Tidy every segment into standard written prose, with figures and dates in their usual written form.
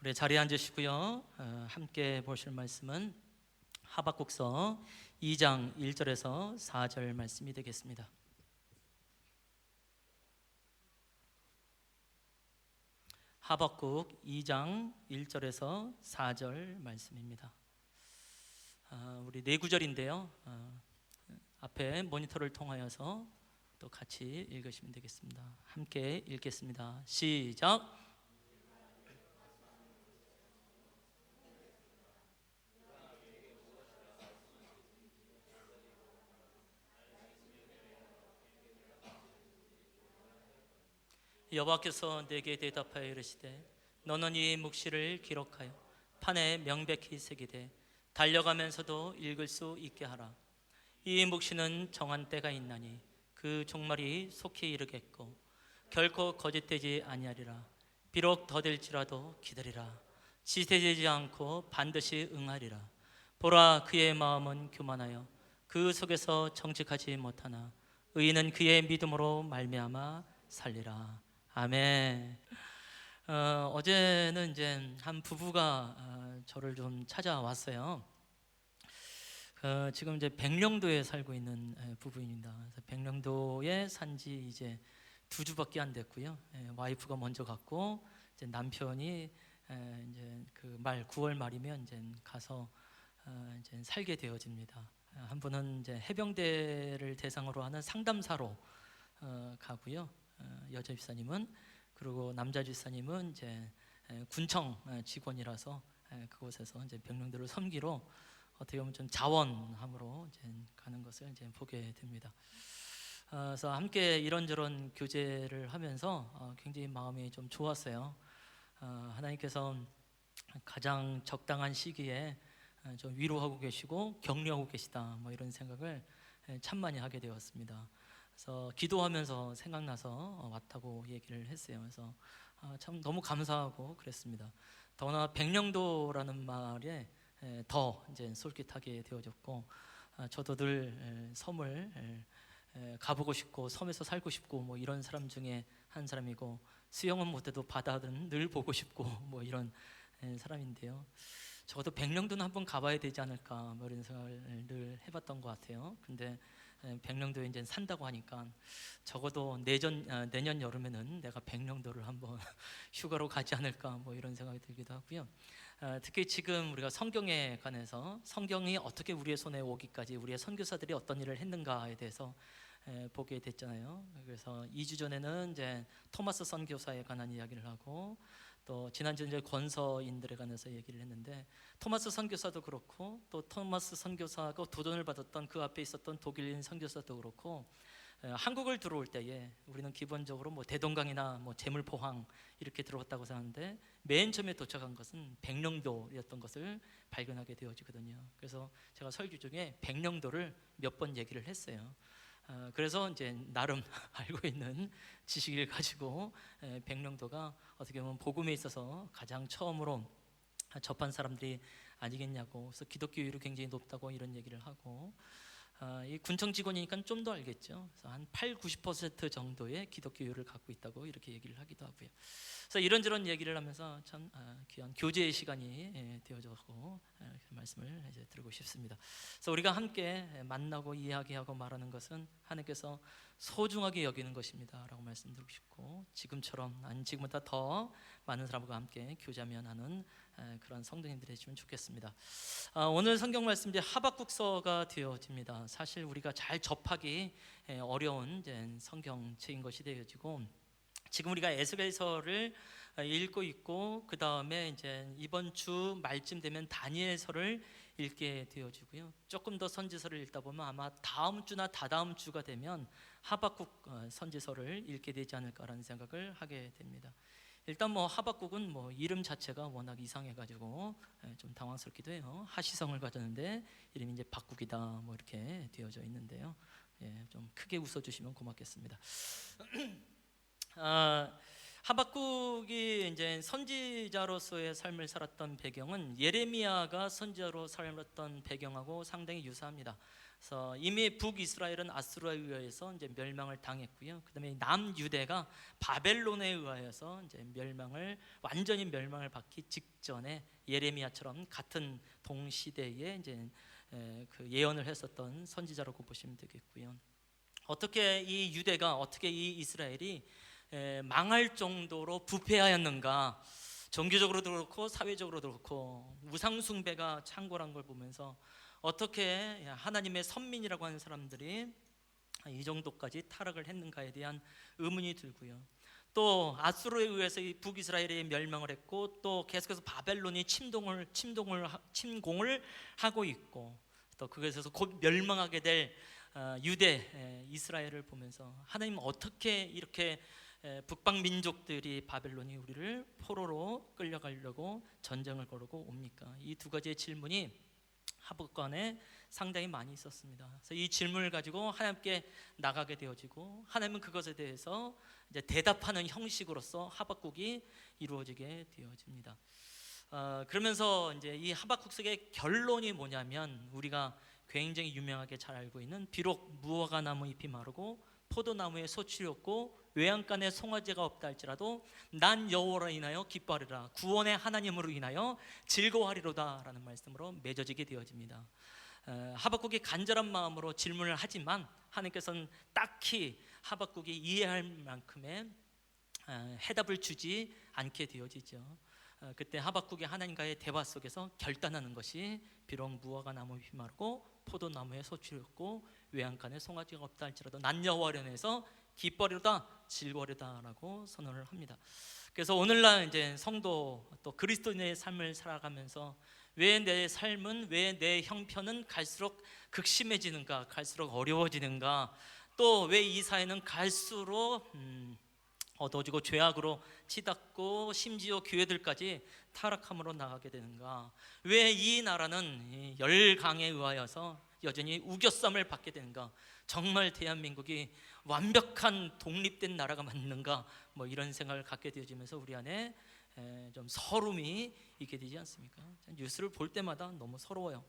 우리 자리에 앉으시고요. 함께 보실 말씀은 하박국서 2장 1절에서 4절 말씀이 되겠습니다. 하박국 2장 1절에서 4절 말씀입니다. 우리 네 구절인데요. 앞에 모니터를 통하여서 또 같이 읽으시면 되겠습니다. 함께 읽겠습니다. 시작. 여호와께서 내게 대답하여 이르시되 너는 이 묵시를 기록하여 판에 명백히 새기되 달려가면서도 읽을 수 있게 하라. 이 묵시는 정한 때가 있나니 그 종말이 속히 이르겠고 결코 거짓되지 아니하리라. 비록 더딜지라도 기다리라. 지체되지 않고 반드시 응하리라. 보라, 그의 마음은 교만하여 그 속에서 정직하지 못하나 의인은 그의 믿음으로 말미암아 살리라. 아멘. 어제는 이제 한 부부가 저를 좀 찾아왔어요. 지금 이제 백령도에 살고 있는 부부입니다. 그래서 백령도에 산지 이제 2주밖에 안 됐고요. 와이프가 먼저 갔고 이제 남편이 이제 그 9월 말이면 이제 가서 이제 살게 되어집니다. 한 분은 이제 해병대를 대상으로 하는 상담사로 가고요. 여자 집사님은, 그리고 남자 집사님은 이제 군청 직원이라서 그곳에서 이제 병령들을 섬기러 어떻게 보면 좀 자원함으로 이제 가는 것을 이제 보게 됩니다. 그래서 함께 이런저런 교제를 하면서 굉장히 마음이 좀 좋았어요. 하나님께서 가장 적당한 시기에 좀 위로하고 계시고 격려하고 계시다, 뭐 이런 생각을 참 많이 하게 되었습니다. 그래서 기도하면서 생각나서 왔다고 얘기를 했어요. 그래서 참 너무 감사하고 그랬습니다. 더구나 백령도라는 말에 더 이제 솔깃하게 되어졌고, 저도 늘 섬을 가보고 싶고 섬에서 살고 싶고 뭐 이런 사람 중에 한 사람이고, 수영은 못해도 바다는 늘 보고 싶고 뭐 이런 사람인데요. 적어도 백령도는 한번 가봐야 되지 않을까, 뭐 이런 생각을 늘 해봤던 것 같아요. 근데 백령도에 이제 산다고 하니까 적어도 내년 여름에는 내가 백령도를 한번 휴가로 가지 않을까, 뭐 이런 생각이 들기도 하고요. 특히 지금 우리가 성경에 관해서 성경이 어떻게 우리의 손에 오기까지 우리의 선교사들이 어떤 일을 했는가에 대해서 보게 됐잖아요. 그래서 2주 전에는 이제 토마스 선교사에 관한 이야기를 하고, 또 지난주 이제 권서인들에 관해서 얘기를 했는데, 토마스 선교사도 그렇고 또 토마스 선교사가 도전을 받았던 그 앞에 있었던 독일인 선교사도 그렇고, 한국을 들어올 때에 우리는 기본적으로 뭐 대동강이나 뭐 제물포항 이렇게 들어왔다고 하는데, 맨 처음에 도착한 것은 백령도였던 것을 발견하게 되어지거든요. 그래서 제가 설교 중에 백령도를 몇 번 얘기를 했어요. 그래서 이제 나름 알고 있는 지식을 가지고 백령도가 어떻게 보면 복음에 있어서 가장 처음으로 접한 사람들이 아니겠냐고, 그래서 기독교율이 굉장히 높다고 이런 얘기를 하고, 이 군청 직원이니까 좀 더 알겠죠. 그래서 한 80-90% 정도의 기독교율을 갖고 있다고 이렇게 얘기를 하기도 하고요. 그래서 이런저런 얘기를 하면서 참 귀한 교제의 시간이 되어져서 말씀을 이제 드리고 싶습니다. 그래서 우리가 함께 만나고 이야기하고 말하는 것은 하나님께서 소중하게 여기는 것입니다라고 말씀드리고 싶고, 지금처럼 아니 지금보다 더 많은 사람과 함께 교제하면 하는 그런 성도님들이 되시면 좋겠습니다. 오늘 성경 말씀이 하박국서가 되어집니다. 사실 우리가 잘 접하기 어려운 성경책인 것이 되어지고, 지금 우리가 에스겔서를 읽고 있고, 그 다음에 이제 이번 주 말쯤 되면 다니엘서를 읽게 되어지고요. 조금 더 선지서를 읽다 보면 아마 다음 주나 다다음 주가 되면 하박국 선지서를 읽게 되지 않을까라는 생각을 하게 됩니다. 일단 뭐 하박국은 뭐 이름 자체가 워낙 이상해가지고 좀 당황스럽기도 해요. 하시성을 가졌는데 이름이 이제 박국이다, 뭐 이렇게 되어져 있는데요. 좀 크게 웃어주시면 고맙겠습니다. 하박국이 이제 선지자로서의 삶을 살았던 배경은 예레미야가 선지자로 살았던 배경하고 상당히 유사합니다. 그래서 이미 북이스라엘은 아수르에 의해서 이제 멸망을 당했고요. 그다음에 남유대가 바벨론에 의하여서 이제 완전히 멸망을 받기 직전에 예레미야처럼 같은 동시대에 이제 그 예언을 했었던 선지자라고 보시면 되겠고요. 어떻게 이 유대가, 어떻게 이 이스라엘이 망할 정도로 부패하였는가? 종교적으로도 그렇고 사회적으로도 그렇고 우상 숭배가 창궐한 걸 보면서 어떻게 하나님의 선민이라고 하는 사람들이 이 정도까지 타락을 했는가에 대한 의문이 들고요. 또 아수르에 의해서 이 북이스라엘이 멸망을 했고, 또 계속해서 바벨론이 침공을 하고 있고, 또 그것에서 곧 멸망하게 될 유대 이스라엘을 보면서 하나님 어떻게 이렇게 북방 민족들이 바벨론이 우리를 포로로 끌려가려고 전쟁을 걸고 옵니까? 이 두 가지의 질문이 하박국 안에 상당히 많이 있었습니다. 그래서 이 질문을 가지고 하나님께 나가게 되어지고, 하나님은 그것에 대해서 이제 대답하는 형식으로서 하박국이 이루어지게 되어집니다. 그러면서 이제 이 하박국 속의 결론이 뭐냐면, 우리가 굉장히 유명하게 잘 알고 있는, 비록 무화과 나무 잎이 마르고 포도나무에 소출이 없고 외양간에 송아지가 없다 할지라도 난 여호와로 인하여 기뻐하리라, 구원의 하나님으로 인하여 즐거워하리로다 라는 말씀으로 맺어지게 되어집니다. 하박국이 간절한 마음으로 질문을 하지만 하나님께서는 딱히 하박국이 이해할 만큼의 해답을 주지 않게 되어지죠. 그때 하박국이 하나님과의 대화 속에서 결단하는 것이, 비록 무화과 나무 잎이 마르고 포도나무에 소출이 없고 외양간에 송아지가 없다 할지라도 난 여호와로 인해서 기뻐하리로다, 즐거워하리로다 라고 선언을 합니다. 그래서 오늘날 이제 성도, 또 그리스도인의 삶을 살아가면서 왜 내 삶은, 왜 내 형편은 갈수록 극심해지는가, 갈수록 어려워지는가, 또 왜 이 사회는 갈수록 어두워지고 죄악으로 치닫고 심지어 교회들까지 타락함으로 나가게 되는가, 왜 이 나라는 열강에 의하여서 여전히 우겨쌈을 받게 되는가, 정말 대한민국이 완벽한 독립된 나라가 맞는가, 뭐 이런 생각을 갖게 되어지면서 우리 안에 좀 서름이 있게 되지 않습니까? 뉴스를 볼 때마다 너무 서러워요.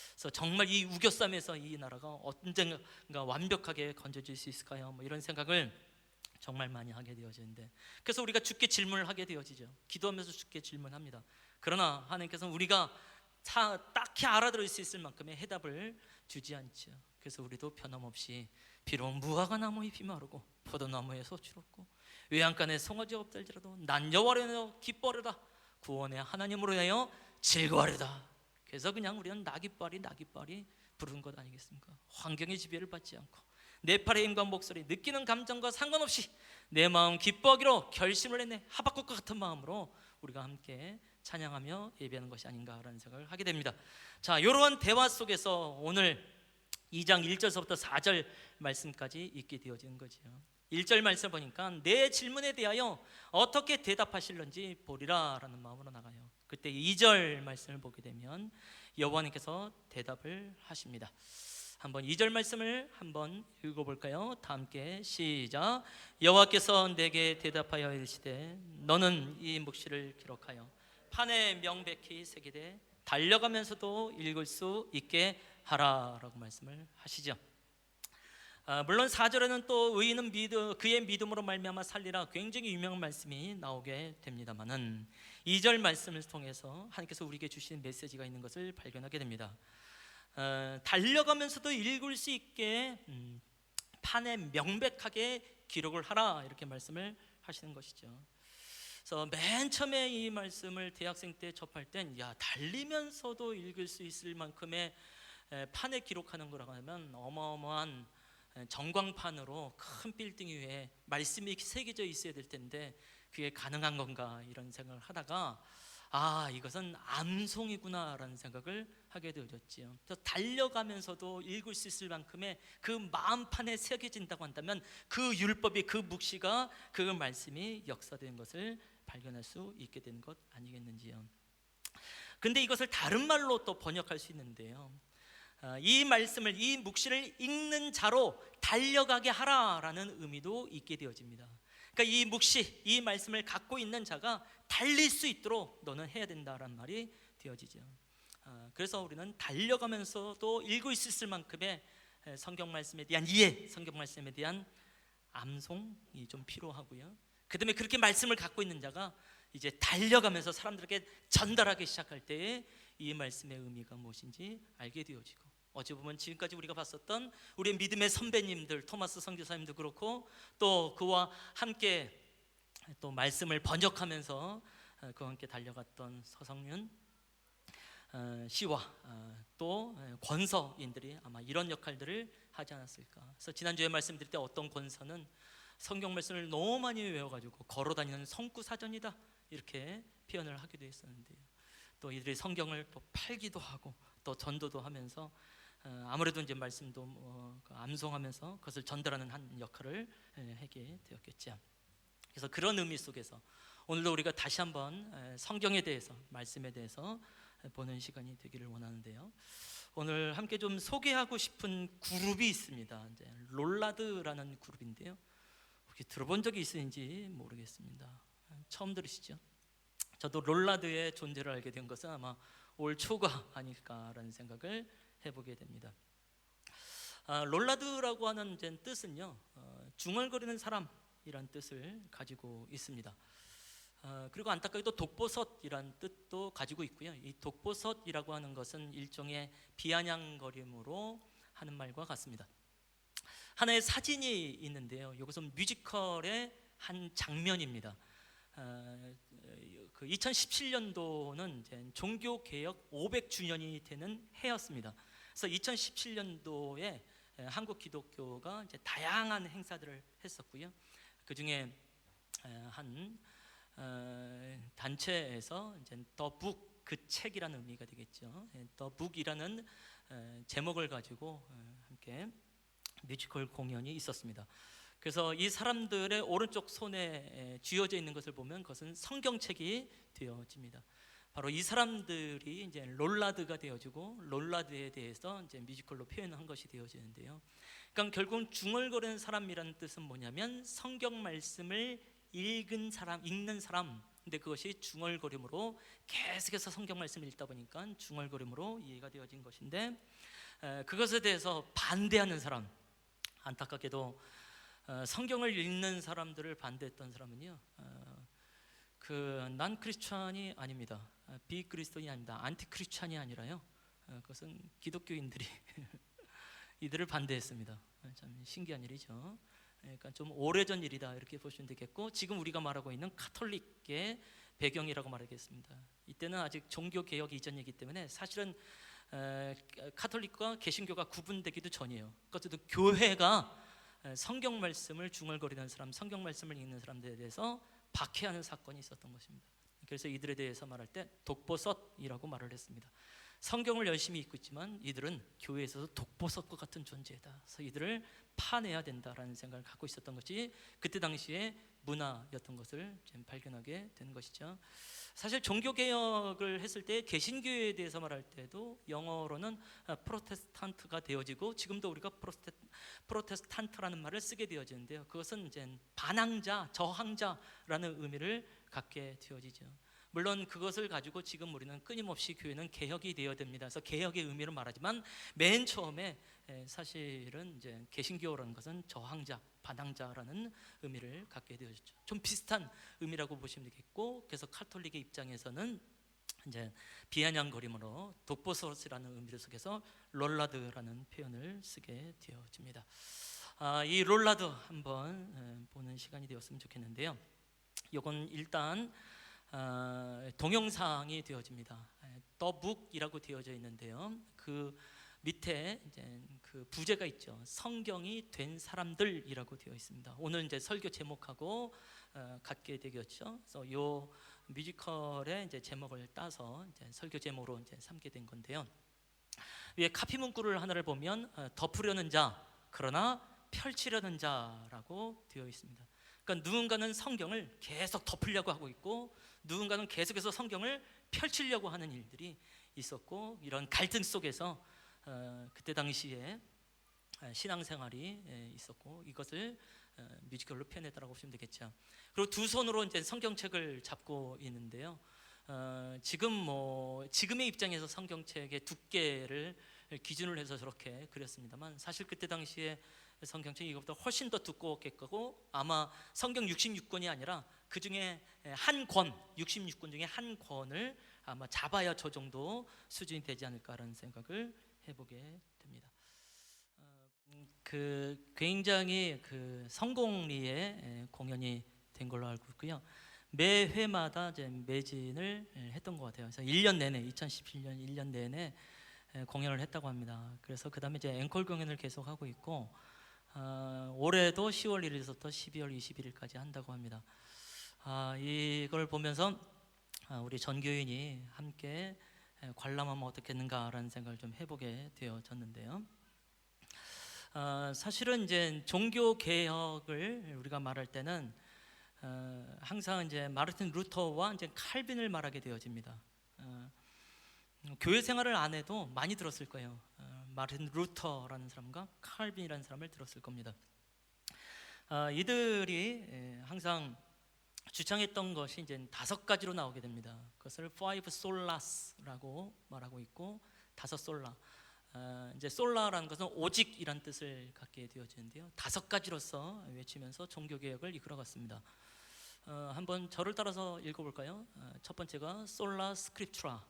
그래서 정말 이 우겨쌈에서 이 나라가 언젠가 완벽하게 건져질 수 있을까요? 뭐 이런 생각을 정말 많이 하게 되어지는데, 그래서 우리가 주께 질문을 하게 되어지죠. 기도하면서 주께 질문합니다. 그러나 하나님께서는 우리가 딱히 알아들을 수 있을 만큼의 해답을 주지 않죠. 그래서 우리도 변함없이 비록 무화과 나무 잎이 마르고 포도나무에 소출 없고 외양간에 송아지가 없다 할지라도 난 여호와로 인하여 기뻐하리라, 구원의 하나님으로 인하여 즐거워하리라. 그래서 그냥 우리는 나깃발이 부르는 것 아니겠습니까? 환경의 지배를 받지 않고 내 팔의 힘과 목소리, 느끼는 감정과 상관없이 내 마음 기뻐하기로 결심을 했네. 하박국과 같은 마음으로 우리가 함께 찬양하며 예배하는 것이 아닌가라는 생각을 하게 됩니다. 자, 이러한 대화 속에서 오늘 2장 1절서부터 4절 말씀까지 읽게 되어지는 거죠. 1절 말씀 보니까 내 질문에 대하여 어떻게 대답하실런지 보리라 라는 마음으로 나가요. 그때 2절 말씀을 보게 되면 여호와님께서 대답을 하십니다. 한번 2절 말씀을 한번 읽어볼까요? 다 함께 시작. 여호와께서 내게 대답하여 이르시되 너는 이 묵시를 기록하여 판에 명백히 새기되 달려가면서도 읽을 수 있게 하라라고 말씀을 하시죠. 물론 4절에는 또 의인은 그의 믿음으로 말미암아 살리라, 굉장히 유명한 말씀이 나오게 됩니다만은 2절 말씀을 통해서 하나님께서 우리에게 주신 메시지가 있는 것을 발견하게 됩니다. 달려가면서도 읽을 수 있게 판에 명백하게 기록을 하라, 이렇게 말씀을 하시는 것이죠. 그래서 맨 처음에 이 말씀을 대학생 때 접할 땐, 야, 달리면서도 읽을 수 있을 만큼의 판에 기록하는 거라고 하면 어마어마한 전광판으로 큰 빌딩 위에 말씀이 새겨져 있어야 될 텐데 그게 가능한 건가, 이런 생각을 하다가 이것은 암송이구나 라는 생각을 하게 되어졌지요. 그래서 달려가면서도 읽을 수 있을 만큼의 그 마음판에 새겨진다고 한다면 그 율법이, 그 묵시가, 그 말씀이 역사된 것을 발견할 수 있게 되는 것 아니겠는지요. 근데 이것을 다른 말로 또 번역할 수 있는데요, 이 말씀을, 이 묵시를 읽는 자로 달려가게 하라라는 의미도 있게 되어집니다. 그러니까 이 묵시, 이 말씀을 갖고 있는 자가 달릴 수 있도록 너는 해야 된다라는 말이 되어지죠. 그래서 우리는 달려가면서도 읽을 수 있을 만큼의 성경 말씀에 대한 이해, 성경 말씀에 대한 암송이 좀 필요하고요. 그 다음에 그렇게 말씀을 갖고 있는 자가 이제 달려가면서 사람들에게 전달하기 시작할 때에 이 말씀의 의미가 무엇인지 알게 되어지고, 어찌 보면 지금까지 우리가 봤었던 우리의 믿음의 선배님들, 토마스 선교사님도 그렇고, 또 그와 함께 또 말씀을 번역하면서 그와 함께 달려갔던 서성윤 씨와 또 권서인들이 아마 이런 역할들을 하지 않았을까. 그래서 지난주에 말씀드릴 때 어떤 권서는 성경 말씀을 너무 많이 외워가지고 걸어다니는 성구사전이다 이렇게 표현을 하기도 했었는데요. 또 이들이 성경을 또 팔기도 하고 또 전도도 하면서 아무래도 이제 말씀도 암송하면서 그것을 전달하는 한 역할을 하게 되었겠죠. 그래서 그런 의미 속에서 오늘도 우리가 다시 한번 성경에 대해서, 말씀에 대해서 보는 시간이 되기를 원하는데요. 오늘 함께 좀 소개하고 싶은 그룹이 있습니다. 이제 롤라드라는 그룹인데요. 혹시 들어본 적이 있는지 모르겠습니다. 처음 들으시죠? 저도 롤라드의 존재를 알게 된 것은 아마 올 초가 아닐까라는 생각을 해보게 됩니다. 롤라드라고 하는 뜻은요, 중얼거리는 사람이란 뜻을 가지고 있습니다. 그리고 안타깝게도 독보섯이란 뜻도 가지고 있고요. 이 독보섯이라고 하는 것은 일종의 비아냥거림으로 하는 말과 같습니다. 하나의 사진이 있는데요. 이것은 뮤지컬의 한 장면입니다. 그 2017년도는 이제 종교개혁 500주년이 되는 해였습니다. 그래서 2017년도에 한국 기독교가 이제 다양한 행사들을 했었고요. 그 중에 한 단체에서 이제 더 북, 그 책이라는 의미가 되겠죠. 더 북이라는 제목을 가지고 함께 뮤지컬 공연이 있었습니다. 그래서 이 사람들의 오른쪽 손에 쥐어져 있는 것을 보면 그것은 성경책이 되어집니다. 바로 이 사람들이 이제 롤라드가 되어지고, 롤라드에 대해서 이제 뮤지컬로 표현한 것이 되어지는데요. 그러니까 결국은 중얼거리는 사람이라는 뜻은 뭐냐면 성경 말씀을 읽는 사람. 근데 그것이 중얼거림으로 계속해서 성경 말씀을 읽다 보니까 중얼거림으로 이해가 되어진 것인데, 그것에 대해서 반대하는 사람, 안타깝게도 성경을 읽는 사람들을 반대했던 사람은요, 난 크리스찬이 아닙니다. 비그리스도인이 아닙니다. 안티크리스찬이 아니라요, 그것은 기독교인들이 이들을 반대했습니다. 참 신기한 일이죠. 그러니까 좀 오래전 일이다 이렇게 보시면 되겠고, 지금 우리가 말하고 있는 카톨릭의 배경이라고 말하겠습니다. 이때는 아직 종교 개혁 이전이기 때문에 사실은 카톨릭과 개신교가 구분되기도 전이에요. 그것도 교회가 성경 말씀을 중얼거리는 사람, 성경 말씀을 읽는 사람들에 대해서 박해하는 사건이 있었던 것입니다. 그래서 이들에 대해서 말할 때 독보섯이라고 말을 했습니다. 성경을 열심히 읽고 있지만 이들은 교회에서도 독보섯과 같은 존재다. 그래서 이들을 파내야 된다라는 생각을 갖고 있었던 것이 그때 당시의 문화였던 것을 지금 발견하게 되는 것이죠. 사실 종교개혁을 했을 때 개신교에 대해서 말할 때도 영어로는 프로테스탄트가 되어지고, 지금도 우리가 프로테스탄트라는 말을 쓰게 되어지는데요. 그것은 이제 반항자, 저항자라는 의미를 갖게 되어지죠. 물론 그것을 가지고 지금 우리는 끊임없이 교회는 개혁이 되어야 됩니다. 그래서 개혁의 의미를 말하지만 맨 처음에 사실은 이제 개신교라는 것은 저항자, 반항자라는 의미를 갖게 되어졌죠. 좀 비슷한 의미라고 보시면 되겠고, 그래서 카톨릭의 입장에서는 이제 비아냥거림으로 독보섯이라는 의미를 속에서 롤라드라는 표현을 쓰게 되어집니다. 이 롤라드 한번 보는 시간이 되었으면 좋겠는데요. 이건 일단 동영상이 되어집니다. 더 북이라고 되어져 있는데요. 그 밑에 이제 그 부제가 있죠. 성경이 된 사람들이라고 되어 있습니다. 오늘 이제 설교 제목하고 같게 되겠죠. 그래서 요 뮤지컬의 이제 제목을 따서 이제 설교 제목으로 이제 삼게 된 건데요. 위에 카피 문구를 하나를 보면 덮으려는 자, 그러나 펼치려는 자라고 되어 있습니다. 그러니까 누군가는 성경을 계속 덮으려고 하고 있고, 누군가는 계속해서 성경을 펼치려고 하는 일들이 있었고, 이런 갈등 속에서 그때 당시에 신앙생활이 있었고, 이것을 뮤지컬로 표현했다고 보시면 되겠죠. 그리고 두 손으로 이제 성경책을 잡고 있는데요. 지금의 입장에서 성경책의 두께를 기준을 해서 저렇게 그렸습니다만, 사실 그때 당시에 성경책이 이것보다 훨씬 더 두꺼웠겠고, 아마 성경 66권이 아니라 그 중에 한 권, 66권 중에 한 권을 아마 잡아야 저 정도 수준이 되지 않을까라는 생각을 해보게 됩니다. 굉장히 성공리에 공연이 된 걸로 알고 있고요. 매 회마다 이제 매진을 했던 것 같아요. 그래서 1년 내내, 2017년 1년 내내 공연을 했다고 합니다. 그래서 그 다음에 이제 앵콜 공연을 계속 하고 있고, 올해도 10월 1일부터 12월 21일까지 한다고 합니다. 이걸 보면서 우리 전교인이 함께 관람하면 어떻겠는가라는 생각을 좀 해보게 되어졌는데요. 사실은 이제 종교 개혁을 우리가 말할 때는 항상 이제 마르틴 루터와 이제 칼빈을 말하게 되어집니다. 교회 생활을 안 해도 많이 들었을 거예요. 마르틴 루터라는 사람과 칼빈이라는 사람을 들었을 겁니다. 이들이 항상 주장했던 것이 이제 5가지로 나오게 됩니다. 그것을 five solas라고 말하고 있고, 5 솔라. 이제 솔라라는 것은 오직이란 뜻을 갖게 되어지는데요. 5가지로서 외치면서 종교 개혁을 이끌어갔습니다. 한번 저를 따라서 읽어볼까요? 첫 번째가 솔라 스크립투라.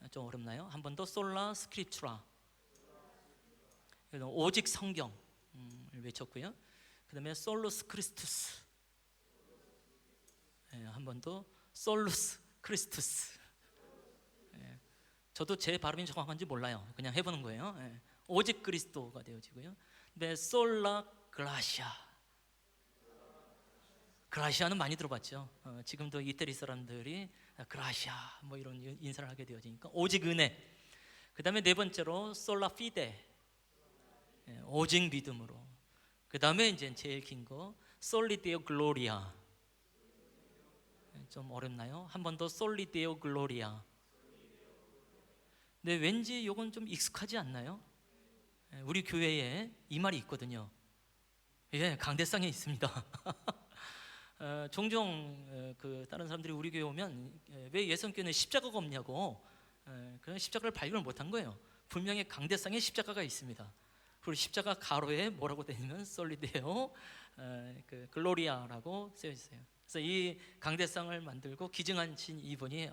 좀 어렵나요? 한 번 더 솔라 스크립투라. 오직 성경을 외쳤고요. 그 다음에 솔루스 크리스투스. 한 번 더 솔루스 크리스투스. 저도 제 발음이 정확한지 몰라요. 그냥 해보는 거예요. 오직 그리스도가 되어지고요. 네, 솔라 그라시아. 그라시아는 많이 들어봤죠. 지금도 이태리 사람들이 그라시아 뭐 이런 인사를 하게 되어지니까 오직 은혜. 그 다음에 네 번째로 솔라 피데, 오직 믿음으로. 그 다음에 이제 제일 긴 거 솔리데오 글로리아. 좀 어렵나요? 한 번 더 솔리데오 글로리아. 근데 왠지 이건 좀 익숙하지 않나요? 우리 교회에 이 말이 있거든요. 예, 강대상에 있습니다. 종종 다른 사람들이 우리 교회 오면 왜 예성교회는 십자가가 없냐고, 그런 십자가를 발견을 못한 거예요. 분명히 강대상에 십자가가 있습니다. 그리고 십자가 가로에 뭐라고 되어 있냐면 솔리데오 글로리아라고 쓰여 있어요. 그래서 이 강대상을 만들고 기증하신 이분이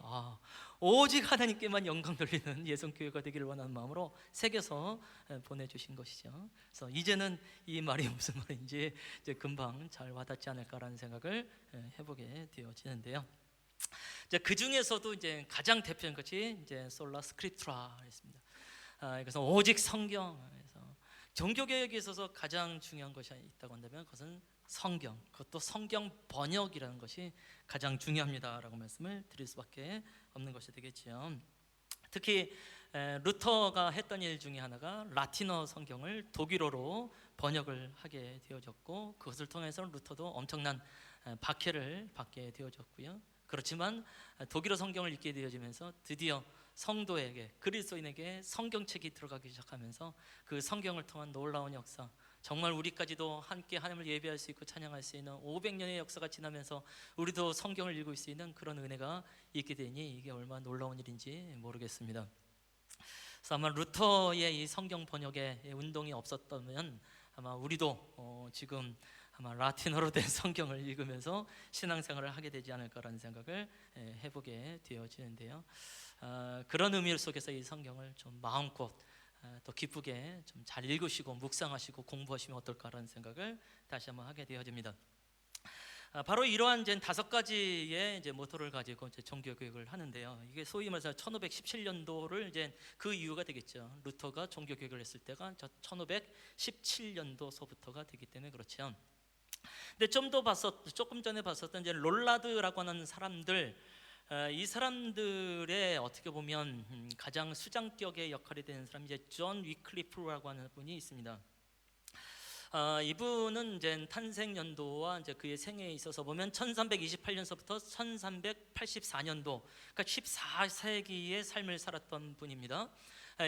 오직 하나님께만 영광 돌리는 예성교회가 되기를 원하는 마음으로 새겨서 보내주신 것이죠. 그래서 이제는 이 말이 무슨 말인지 이제 금방 잘 와닿지 않을까라는 생각을 해보게 되어지는데요. 그 중에서도 이제 가장 대표적인 것이 이제 솔라 스크립투라였습니다. 그래서 오직 성경. 그래서 종교 개혁에 있어서 가장 중요한 것이 있다고 한다면 그것은 성경, 그것도 성경 번역이라는 것이 가장 중요합니다라고 말씀을 드릴 수밖에 없는 것이 되겠죠. 특히 루터가 했던 일 중에 하나가 라틴어 성경을 독일어로 번역을 하게 되어졌고, 그것을 통해서 루터도 엄청난 박해를 받게 되어졌고요. 그렇지만 독일어 성경을 읽게 되어지면서 드디어 성도에게, 그리스도인에게 성경책이 들어가기 시작하면서 그 성경을 통한 놀라운 역사, 정말 우리까지도 함께 하나님을 예배할 수 있고 찬양할 수 있는 500년의 역사가 지나면서 우리도 성경을 읽을 수 있는 그런 은혜가 있게 되니 이게 얼마나 놀라운 일인지 모르겠습니다. 그래서 아마 루터의 이 성경 번역의 운동이 없었다면 아마 우리도 지금 아마 라틴어로 된 성경을 읽으면서 신앙생활을 하게 되지 않을까라는 생각을 해보게 되어지는데요. 그런 의미 속에서 이 성경을 좀 마음껏 더 기쁘게 좀 잘 읽으시고 묵상하시고 공부하시면 어떨까라는 생각을 다시 한번 하게 되어집니다. 바로 이러한 이제 5가지의 이제 모토를 가지고 이제 종교 교육을 하는데요. 이게 소위 말해서 1517년도를 이제 그 이유가 되겠죠. 루터가 종교 교육을 했을 때가 1517년도서부터가 되기 때문에 그렇죠. 근데 조금 전에 봤었던 이제 롤라드라고 하는 사람들, 이 사람들의 어떻게 보면 가장 수장격의 역할이 되는 사람이 이제 존 위클리프라고 하는 분이 있습니다. 이분은 이제 탄생 연도와 이제 그의 생애에 있어서 보면 1328년서부터 1384년도, 그러니까 14세기의 삶을 살았던 분입니다.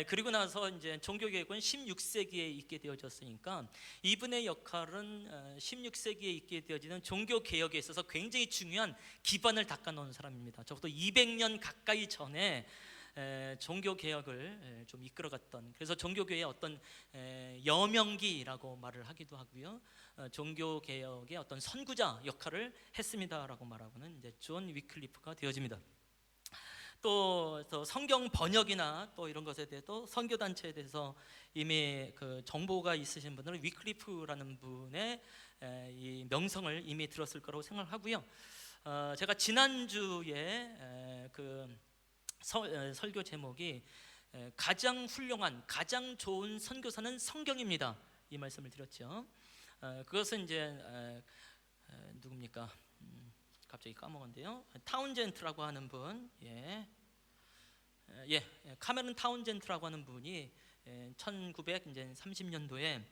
그리고 나서 이제 종교개혁은 16세기에 있게 되어졌으니까 이분의 역할은 16세기에 있게 되어지는 종교개혁에 있어서 굉장히 중요한 기반을 닦아놓은 사람입니다. 적어도 200년 가까이 전에 종교개혁을 좀 이끌어갔던, 그래서 종교교회의 어떤 여명기라고 말을 하기도 하고요, 종교개혁의 어떤 선구자 역할을 했습니다라고 말하고는 이제 존 위클리프가 되어집니다. 또 성경 번역이나 또 이런 것에 대해서 선교 단체에 대해서 이미 그 정보가 있으신 분들은 위클리프라는 분의 이 명성을 이미 들었을 거라고 생각하고요. 제가 지난주에 그 설교 제목이 가장 훌륭한, 가장 좋은 선교사는 성경입니다, 이 말씀을 드렸죠. 그것은 이제 누굽니까? 갑자기 까먹었는데요. 타운젠트라고 하는 분, 카메론 타운젠트라고 하는 분이 1930년도에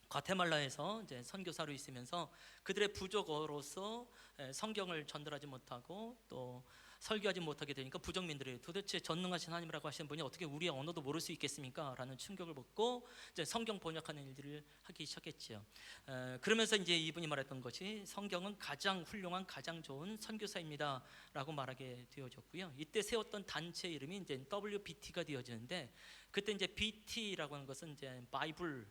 과테말라에서 이제 선교사로 있으면서 그들의 부족어로서 성경을 전달하지 못하고 또 설교하지 못하게 되니까 부족민들이 도대체 전능하신 하나님이라고 하시는 분이 어떻게 우리의 언어도 모를 수 있겠습니까? 라는 충격을 받고 이제 성경 번역하는 일들을 하기 시작했지요. 그러면서 이제 이분이 말했던 것이 성경은 가장 훌륭한, 가장 좋은 선교사입니다 라고 말하게 되어졌고요. 이때 세웠던 단체 이름이 이제 WBT가 되어지는데, 그때 이제 BT라고 하는 것은 이제 바이블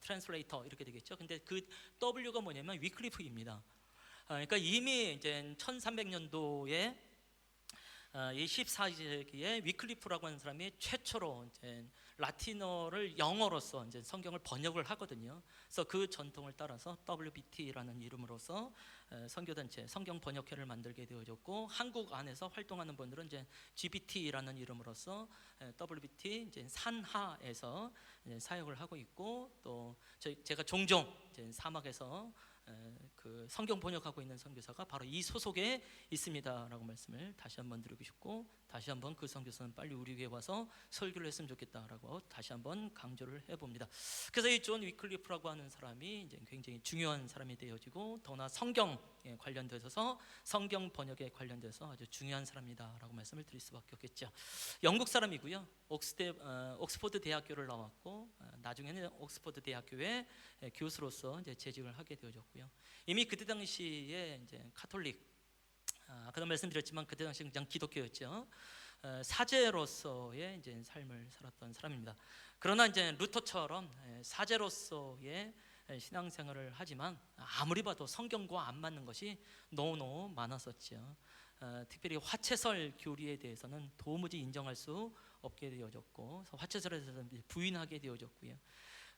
트랜스레이터 이렇게 되겠죠. 근데 그 W가 뭐냐면 위클리프입니다. 그러니까 이미 이제 1300년도에 이 14세기에 위클리프라고 하는 사람이 최초로 이제 라틴어를 영어로서 이제 성경을 번역을 하거든요. 그래서 그 전통을 따라서 WBT라는 이름으로서 선교단체, 성경 번역회를 만들게 되어졌고, 한국 안에서 활동하는 분들은 이제 GBT라는 이름으로서 WBT 이제 산하에서 이제 사역을 하고 있고, 또 제가 종종 이제 사막에서 그 성경 번역하고 있는 선교사가 바로 이 소속에 있습니다라고 말씀을 다시 한번 드리고 싶고, 다시 한번 그 선교사는 빨리 우리 교회에 와서 설교를 했으면 좋겠다라고 다시 한번 강조를 해봅니다. 그래서 이 존 위클리프라고 하는 사람이 이제 굉장히 중요한 사람이 되어지고, 더나 성경에 관련돼서 성경 번역에 관련돼서 아주 중요한 사람이다라고 말씀을 드릴 수밖에 없겠죠. 영국 사람이고요. 옥스퍼드 대학교를 나왔고, 나중에는 옥스퍼드 대학교의 교수로서 이제 재직을 하게 되어졌고요. 이미 그때 당시에 이제 카톨릭, 아까도 말씀드렸지만 그때 당시 그냥 기독교였죠. 사제로서의 이제 삶을 살았던 사람입니다. 그러나 이제 루터처럼 사제로서의 신앙생활을 하지만 아무리 봐도 성경과 안 맞는 것이 너무 많았었죠. 특별히 화채설 교리에 대해서는 도무지 인정할 수 없게 되어졌고, 화채설에 대해서 부인하게 되어졌고요.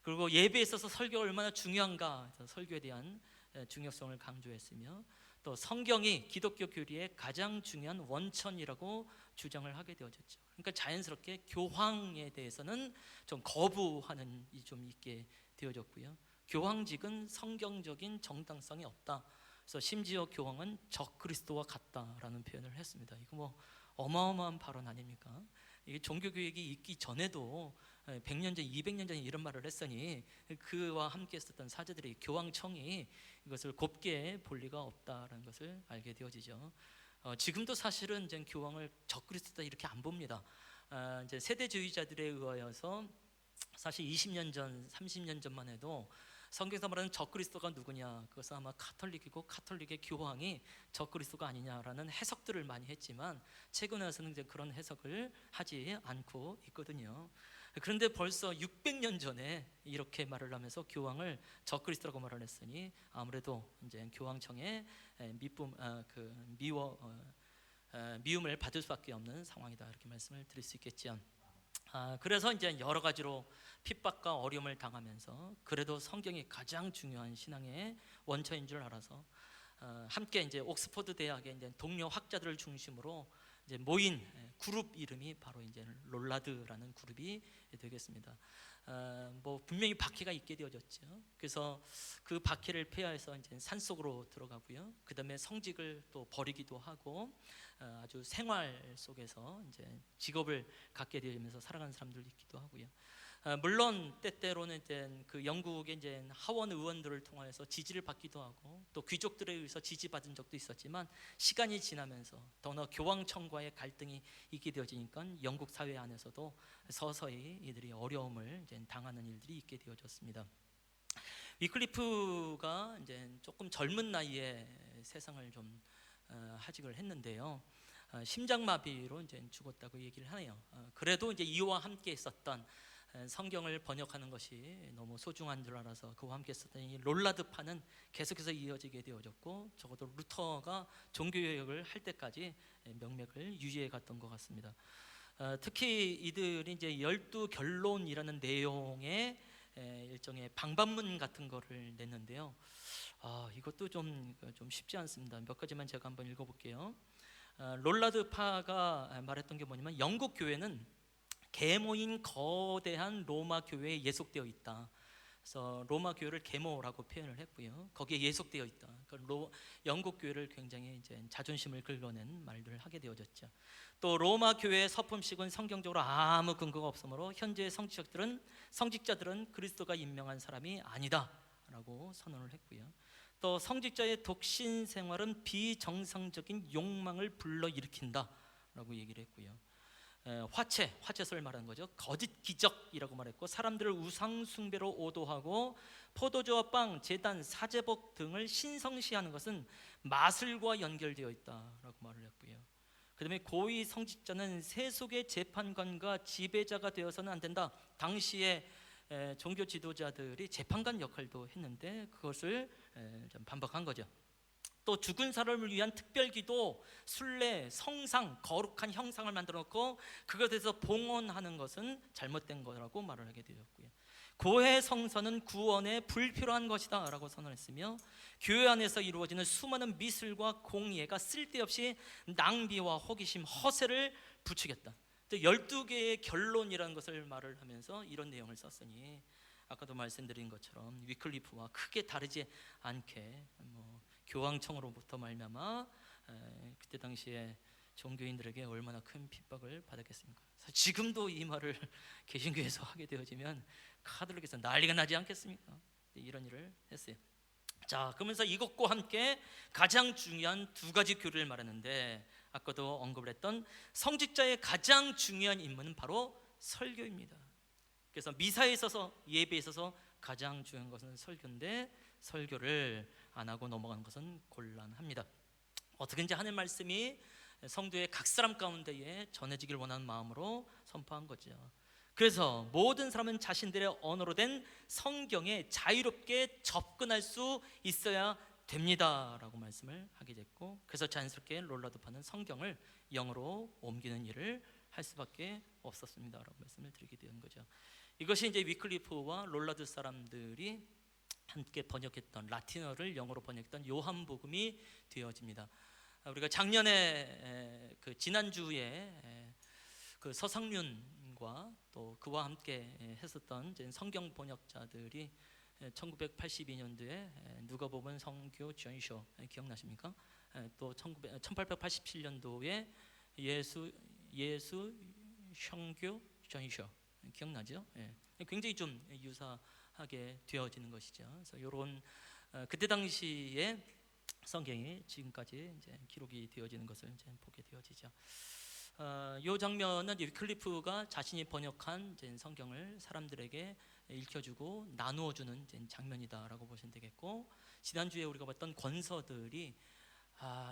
그리고 예배에 있어서 설교가 얼마나 중요한가, 설교에 대한 중요성을 강조했으며, 또 성경이 기독교 교리의 가장 중요한 원천이라고 주장을 하게 되어졌죠. 그러니까 자연스럽게 교황에 대해서는 좀 거부하는 이 좀 있게 되어졌고요. 교황직은 성경적인 정당성이 없다. 그래서 심지어 교황은 적그리스도와 같다라는 표현을 했습니다. 이거 뭐 어마어마한 발언 아닙니까? 이게 종교교육이 있기 전에도 100년 전, 200년 전에 이런 말을 했으니 그와 함께 했었던 사제들이, 교황청이 이것을 곱게 볼 리가 없다라는 것을 알게 되어지죠. 지금도 사실은 이제 교황을 적그리스도다 이렇게 안 봅니다. 이제 세대주의자들에 의하여서 사실 20년 전, 30년 전만 해도 성경에서 말하는 적그리스도가 누구냐, 그것은 아마 카톨릭이고 카톨릭의 교황이 적그리스도가 아니냐라는 해석들을 많이 했지만, 최근에 와서는 이제 그런 해석을 하지 않고 있거든요. 그런데 벌써 600년 전에 이렇게 말을 하면서 교황을 적그리스도라고 말을 했으니 아무래도 이제 교황청의 미움을 받을 수밖에 없는 상황이다, 이렇게 말씀을 드릴 수 있겠죠. 그래서 이제 여러 가지로 핍박과 어려움을 당하면서 그래도 성경이 가장 중요한 신앙의 원천인 줄 알아서 함께 이제 옥스퍼드 대학의 이제 동료 학자들을 중심으로 이제 모인 그룹 이름이 바로 이제 롤라드라는 그룹이 되겠습니다. 뭐 분명히 박해가 있게 되어졌죠. 그래서 그 박해를 피해서 이제 산 속으로 들어가고요. 그 다음에 성직을 또 버리기도 하고, 아주 생활 속에서 이제 직업을 갖게 되면서 살아가는 사람들도 있기도 하고요. 물론 때때로는 이제 그 영국의 이제 하원 의원들을 통해서 지지를 받기도 하고 또 귀족들에 의해서 지지받은 적도 있었지만 시간이 지나면서 더나 교황청과의 갈등이 있게 되어지니까 영국 사회 안에서도 서서히 이들이 어려움을 이제 당하는 일들이 있게 되어졌습니다. 위클리프가 이제 조금 젊은 나이에 세상을 좀 하직을 했는데요. 심장마비로 이제 죽었다고 얘기를 하네요. 그래도 이제 이와 함께 있었던 성경을 번역하는 것이 너무 소중한 줄 알아서 그와 함께 있었던 이 롤라드파는 계속해서 이어지게 되어졌고 적어도 루터가 종교개혁을 할 때까지 명맥을 유지해 갔던 것 같습니다. 특히 이들이 이제 12결론이라는 내용의 일종의 방반문 같은 거를 냈는데요. 이것도 좀 쉽지 않습니다. 몇 가지만 제가 한번 읽어볼게요. 롤라드파가 말했던 게 뭐냐면 영국 교회는 계모인 거대한 로마 교회에 예속되어 있다. 그래서 로마 교회를 계모라고 표현을 했고요. 거기에 예속되어 있다. 그러니까 영국 교회를 굉장히 이제 자존심을 긁어낸 말들을 하게 되어졌죠. 또 로마 교회의 서품식은 성경적으로 아무 근거가 없으므로 현재의 성직자들은 그리스도가 임명한 사람이 아니다라고 선언을 했고요. 또 성직자의 독신 생활은 비정상적인 욕망을 불러일으킨다라고 얘기를 했고요. 화채설 말하는 거죠. 거짓 기적이라고 말했고 사람들을 우상 숭배로 오도하고 포도주와 빵, 제단, 사제복 등을 신성시하는 것은 마술과 연결되어 있다라고 말을 했고요. 그다음에 고위 성직자는 세속의 재판관과 지배자가 되어서는 안 된다. 당시에 종교 지도자들이 재판관 역할도 했는데 그것을 좀 반박한 거죠. 또 죽은 사람을 위한 특별기도, 순례, 성상, 거룩한 형상을 만들어 놓고 그것에 대해서 봉헌하는 것은 잘못된 거라고 말을 하게 되었고요. 고해 성사는 구원에 불필요한 것이다 라고 선언했으며 교회 안에서 이루어지는 수많은 미술과 공예가 쓸데없이 낭비와 호기심, 허세를 부추겼다. 12개의 결론이라는 것을 말을 하면서 이런 내용을 썼으니 아까도 말씀드린 것처럼 위클리프와 크게 다르지 않게 교황청으로부터 말미암아 그때 당시에 종교인들에게 얼마나 큰 핍박을 받았겠습니까? 지금도 이 말을 개신교에서 하게 되어지면 카톨릭에서 난리가 나지 않겠습니까? 이런 일을 했어요. 자, 그러면서 이것과 함께 가장 중요한 두 가지 교리를 말하는데 아까도 언급을 했던 성직자의 가장 중요한 임무는 바로 설교입니다. 그래서 미사에 있어서 예배에 있어서 가장 중요한 것은 설교인데 설교를 안 하고 넘어가는 것은 곤란합니다. 어떻게든지 하나님 말씀이 성도의 각 사람 가운데에 전해지길 원하는 마음으로 선포한 거죠. 그래서 모든 사람은 자신들의 언어로 된 성경에 자유롭게 접근할 수 있어야 됩니다라고 말씀을 하게 됐고 그래서 자연스럽게 롤라드파는 성경을 영어로 옮기는 일을 할 수밖에 없었습니다라고 말씀을 드리게 된 거죠. 이것이 이제 위클리프와 롤라드 사람들이 함께 번역했던 라틴어를 영어로 번역했던 요한복음이 되어집니다. 우리가 작년에 그 지난주에 그 서상륜과 또 그와 함께 했었던 성경 번역자들이 1982년도에 누가복음 성교 전쇼 기억나십니까? 또 1887년도에 예수 성교 전쇼 기억나죠? 굉장히 좀 유사하게 되어지는 것이죠. 그래서 이런 그때 당시에 성경이 지금까지 이제 기록이 되어지는 것을 이제 보게 되어지죠. 이 장면은 위클리프가 자신이 번역한 이제 성경을 사람들에게 읽혀주고 나누어주는 이제 장면이다라고 보시면 되겠고 지난주에 우리가 봤던 권서들이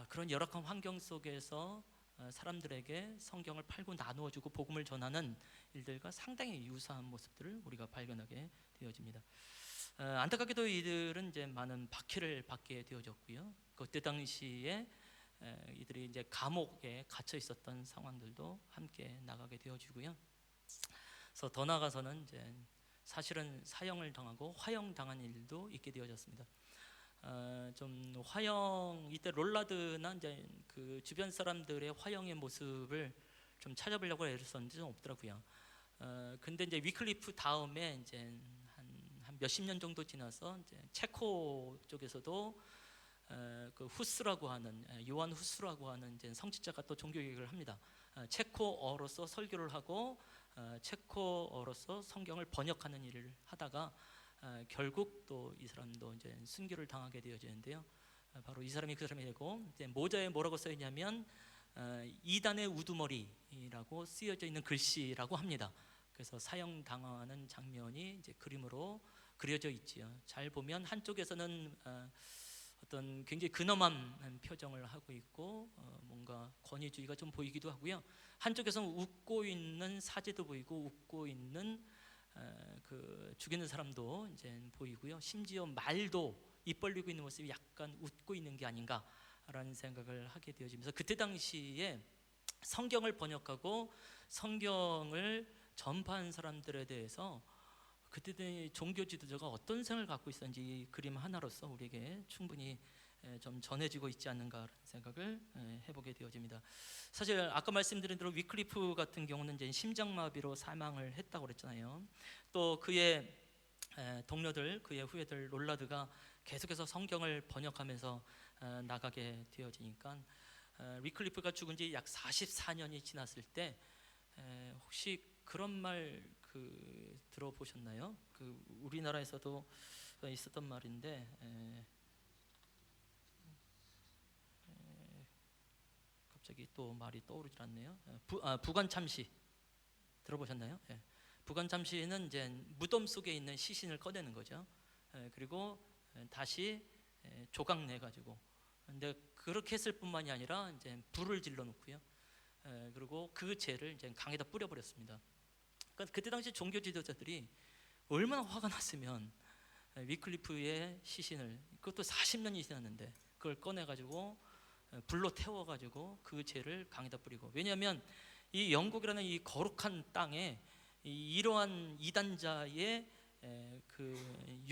그런 열악한 환경 속에서 사람들에게 성경을 팔고 나누어주고 복음을 전하는 일들과 상당히 유사한 모습들을 우리가 발견하게 되어집니다. 안타깝게도 이들은 이제 많은 박해를 받게 되어졌고요. 그때 당시에 이들이 이제 감옥에 갇혀 있었던 상황들도 함께 나가게 되어지고요. 그래서 더 나아가서는 이제 사실은 사형을 당하고 화형당한 일도 있게 되어졌습니다. 좀 화형 이때 롤라드나 이제 그 주변 사람들의 화형의 모습을 좀 찾아보려고 애를 썼는데 좀 없더라고요. 근데 이제 위클리프 다음에 이제 한 몇십 년 정도 지나서 이제 체코 쪽에서도 그 후스라고 하는 요한 후스라고 하는 이제 성직자가 또 종교개혁을 합니다. 체코어로서 설교를 하고 체코어로서 성경을 번역하는 일을 하다가 결국 또 이 사람도 이제 순교를 당하게 되어지는데요. 바로 이 사람이 그 사람이 되고, 이제 모자에 뭐라고 써 있냐면 이단의 우두머리라고 쓰여져 있는 글씨라고 합니다. 그래서 사형 당하는 장면이 이제 그림으로 그려져 있지요. 잘 보면 한쪽에서는 어떤 굉장히 근엄한 표정을 하고 있고 뭔가 권위주의가 좀 보이기도 하고요. 한쪽에서는 웃고 있는 사제도 보이고 웃고 있는 그 죽이는 사람도 이제 보이고요. 심지어 말도 입 벌리고 있는 모습이 약간 웃고 있는 게 아닌가라는 생각을 하게 되어지면서, 그때 당시에 성경을 번역하고 성경을 전파한 사람들에 대해서 그때 종교 지도자가 어떤 생각을 갖고 있었는지 이 그림 하나로서 우리에게 충분히 좀 전해지고 있지 않는가라는 생각을 해보게 되어집니다. 사실 아까 말씀드린 대로 위클리프 같은 경우는 이제 심장마비로 사망을 했다고 그랬잖아요. 또 그의 동료들, 그의 후예들 롤라드가 계속해서 성경을 번역하면서 나가게 되어지니까 위클리프가 죽은 지 약 44년이 지났을 때 혹시 그런 말 들어보셨나요? 우리나라에서도 있었던 말인데 갑자기 또 말이 떠오르질 않네요. 부관 참시 들어보셨나요? 부관 참시는 이제 무덤 속에 있는 시신을 꺼내는 거죠. 그리고 다시 조각 내 가지고, 근데 그렇게 했을 뿐만이 아니라 이제 불을 질러 놓고요. 그리고 그 죄를 이제 강에다 뿌려 버렸습니다. 그러니까 그때 당시 종교 지도자들이 얼마나 화가 났으면 위클리프의 시신을, 그것도 40년이 지났는데 그걸 꺼내 가지고 불로 태워 가지고 그 죄를 강에다 뿌리고, 왜냐하면 이 영국이라는 이 거룩한 땅에 이러한 이단자의 그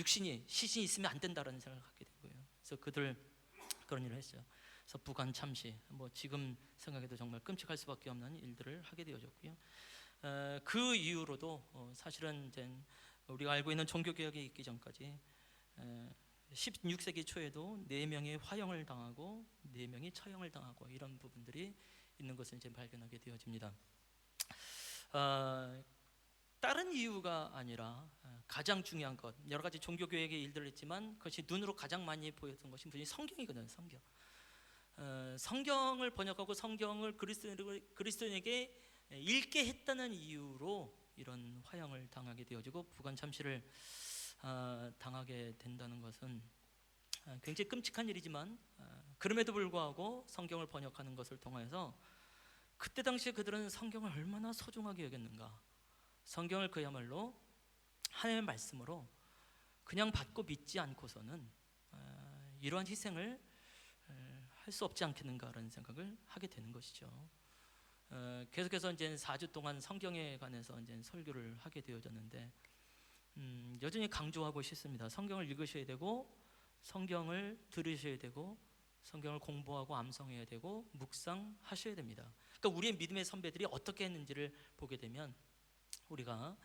시신이 있으면 안 된다라는 생각을 갖게 된 거예요. 그래서 그들 그런 일을 했어요. 그래서 부관 참시, 뭐 지금 생각해도 정말 끔찍할 수밖에 없는 일들을 하게 되어졌고요. 그 이후로도 사실은 이제 우리가 알고 있는 종교개혁이 있기 전까지 16세기 초에도 4명이 화형을 당하고 4명이 처형을 당하고 이런 부분들이 있는 것을 이제 발견하게 되어집니다. 다른 이유가 아니라 가장 중요한 것, 여러 가지 종교개혁의 일들을 했지만 그것이 눈으로 가장 많이 보였던 것이 분명히 성경이거든요. 성경을 번역하고 성경을 그리스도인에게 읽게 했다는 이유로 이런 화형을 당하게 되어지고 부관 참시를 당하게 된다는 것은 굉장히 끔찍한 일이지만 그럼에도 불구하고 성경을 번역하는 것을 통해서 그때 당시에 그들은 성경을 얼마나 소중하게 여겼는가. 성경을 그야말로 하나님의 말씀으로 그냥 받고 믿지 않고서는 이러한 희생을 할 수 없지 않겠는가라는 생각을 하게 되는 것이죠. 계속해서 이제 4주 동안 성경에 관해서 이제 설교를 하게 되어졌는데 여전히 강조하고 싶습니다. 성경을 읽으셔야 되고 성경을 들으셔야 되고 성경을 공부하고 암송해야 되고 묵상하셔야 됩니다. 그러니까 우리의 믿음의 선배들이 어떻게 했는지를 보게 되면 우리가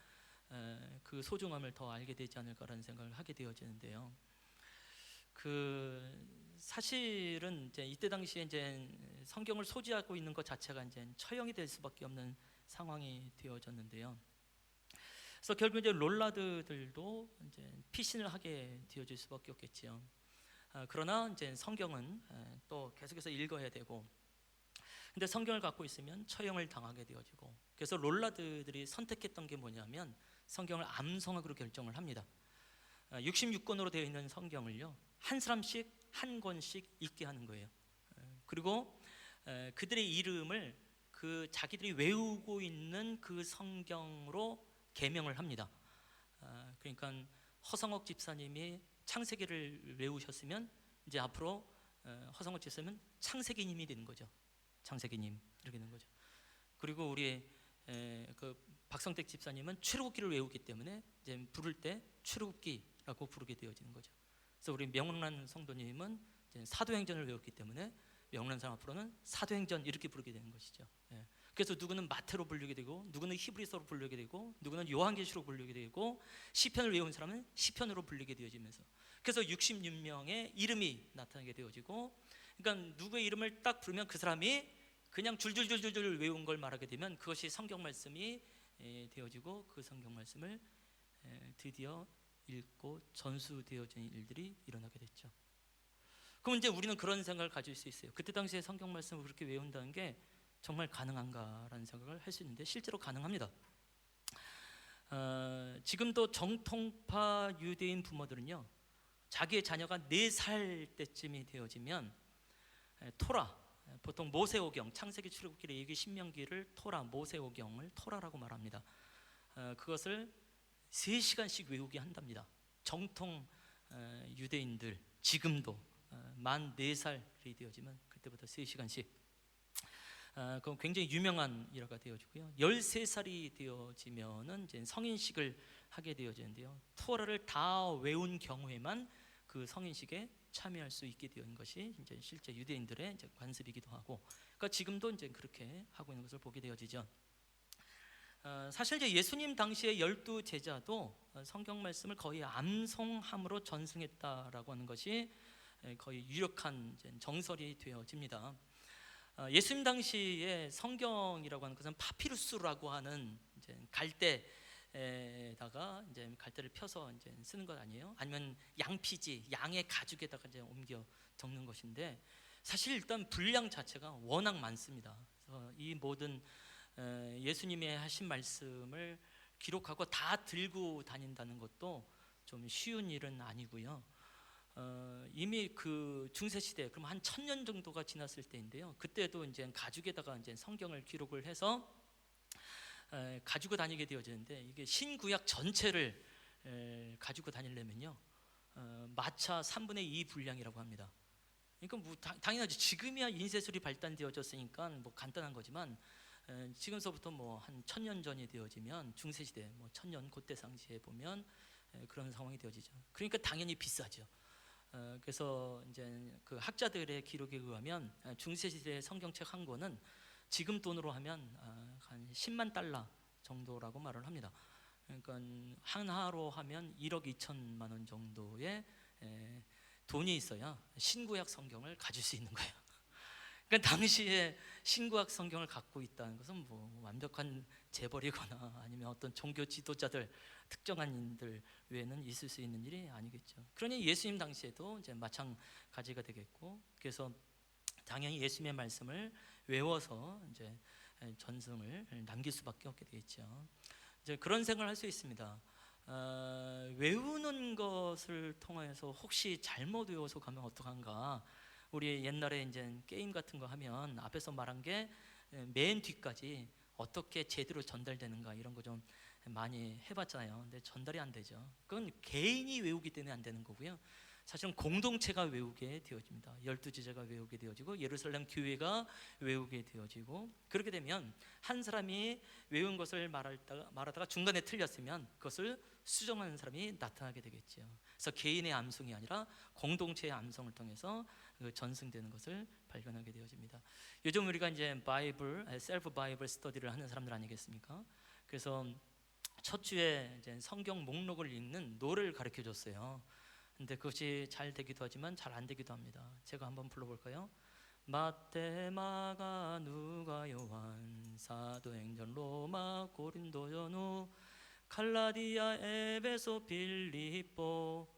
그 소중함을 더 알게 되지 않을까라는 생각을 하게 되어지는데요. 사실은 이제 이때 당시에 이제 성경을 소지하고 있는 것 자체가 이제 처형이 될 수밖에 없는 상황이 되어졌는데요. 그래서 결국 이제 롤라드들도 이제 피신을 하게 되어질 수밖에 없겠지요. 그러나 이제 성경은 또 계속해서 읽어야 되고, 근데 성경을 갖고 있으면 처형을 당하게 되어지고, 그래서 롤라드들이 선택했던 게 뭐냐면 성경을 암송하기로 결정을 합니다. 66권으로 되어 있는 성경을요 한 사람씩 한 권씩 읽게 하는 거예요. 그리고 그들의 이름을 그 자기들이 외우고 있는 그 성경으로 개명을 합니다. 그러니까 허성옥 집사님이 창세기를 외우셨으면 이제 앞으로 허성옥 집사님은 창세기님이 되는 거죠. 창세기님 이렇게 되는 거죠. 그리고 우리 그 박성택 집사님은 출애굽기를 외우기 때문에 이제 부를 때 출애굽기라고 부르게 되어지는 거죠. 그래서 우리 명랑란 성도님은 이제 사도행전을 외웠기 때문에 명랑란 사람 앞으로는 사도행전 이렇게 부르게 되는 것이죠. 그래서 누구는 마태로 부르게 되고, 누구는 히브리서로 부르게 되고, 누구는 요한계시로 부르게 되고, 시편을 외운 사람은 시편으로 부르게 되어지면서, 그래서 66명의 이름이 나타나게 되어지고, 그러니까 누구의 이름을 딱 부르면 그 사람이 그냥 줄줄줄줄 외운 걸 말하게 되면 그것이 성경 말씀이 되어지고 그 성경 말씀을 드디어 읽고 전수되어지는 일들이 일어나게 됐죠. 그럼 이제 우리는 그런 생각을 가질 수 있어요. 그때 당시에 성경 말씀을 그렇게 외운다는 게 정말 가능한가라는 생각을 할 수 있는데 실제로 가능합니다. 지금도 정통파 유대인 부모들은요, 자기의 자녀가 4살 때쯤이 되어지면 토라, 보통 모세오경, 창세기, 출애굽기, 레위기, 신명기를 토라, 모세오경을 토라라고 말합니다. 그것을 3시간씩 외우게 한답니다. 정통 유대인들 지금도 만 4살이 되어지면 그때부터 3시간씩. 그건 굉장히 유명한 일화가 되어지고요. 13살이 되어지면은 이제 성인식을 하게 되어지는데요. 토라를 다 외운 경우에만 그 성인식에 참여할 수 있게 되는 것이 이제 실제 유대인들의 이제 관습이기도 하고, 그러니까 지금도 이제 그렇게 하고 있는 것을 보게 되어지죠. 사실 이제 예수님 당시의 12 제자도 성경 말씀을 거의 암송함으로 전승했다라고 하는 것이 거의 유력한 정설이 되어집니다. 예수님 당시에 성경이라고 하는 것은 파피루스라고 하는 이제 갈대에다가 이제 갈대를 펴서 이제 쓰는 것 아니에요? 아니면 양피지, 양의 가죽에다가 이제 옮겨 적는 것인데, 사실 일단 분량 자체가 워낙 많습니다. 그래서 이 모든 예수님의 하신 말씀을 기록하고 다 들고 다닌다는 것도 좀 쉬운 일은 아니고요. 이미 그 중세 시대, 그럼 한 1000년 정도가 지났을 때인데요. 그때도 이제 가죽에다가 이제 성경을 기록을 해서 가지고 다니게 되어지는데, 이게 신구약 전체를 가지고 다니려면요, 마차 3분의 2 분량이라고 합니다. 그러니까 뭐 당연하지. 지금이야 인쇄술이 발달되어졌으니까 뭐 간단한 거지만, 지금서부터 뭐 한 1000년 전이 되어지면 중세 시대, 뭐 1000년 그때 당시에 보면 그런 상황이 되어지죠. 그러니까 당연히 비싸죠. 그래서 이제 그 학자들의 기록에 의하면 중세 시대 성경책 한 권은 지금 돈으로 하면 한 10만 달러 정도라고 말을 합니다. 그러니까 하나로 하면 1억 2천만 원 정도의 돈이 있어야 신구약 성경을 가질 수 있는 거예요. 그러니까 당시에 신구약 성경을 갖고 있다는 것은 뭐 완벽한 재벌이거나 아니면 어떤 종교 지도자들, 특정한 인들 외에는 있을 수 있는 일이 아니겠죠. 그러니 예수님 당시에도 이제 마찬가지가 되겠고, 그래서 당연히 예수님의 말씀을 외워서 이제 전승을 남길 수밖에 없게 되겠죠. 이제 그런 생각을 할 수 있습니다. 외우는 것을 통해서 혹시 잘못 외워서 가면 어떡한가? 우리 옛날에 이제 게임 같은 거 하면 앞에서 말한 게 맨 뒤까지 어떻게 제대로 전달되는가, 이런 거 좀 많이 해봤잖아요. 근데 전달이 안 되죠. 그건 개인이 외우기 때문에 안 되는 거고요. 사실은 공동체가 외우게 되어집니다. 12 제자가 외우게 되어지고 예루살렘 교회가 외우게 되어지고, 그렇게 되면 한 사람이 외운 것을 말하다가 중간에 틀렸으면 그것을 수정하는 사람이 나타나게 되겠죠. 그래서 개인의 암송이 아니라 공동체의 암송을 통해서 전승되는 것을 발견하게 되어집니다. 요즘 우리가 이제 바이블, 셀프 바이블 스터디를 하는 사람들 아니겠습니까? 그래서 첫 주에 이제 성경 목록을 읽는 노래를 가르쳐 줬어요. 근데 그것이 잘 되기도 하지만 잘 안 되기도 합니다. 제가 한번 불러볼까요? 마태, 마가, 누가, 요한, 사도행전, 로마, 고린도, 전후, 갈라디아, 에베소, 빌립보,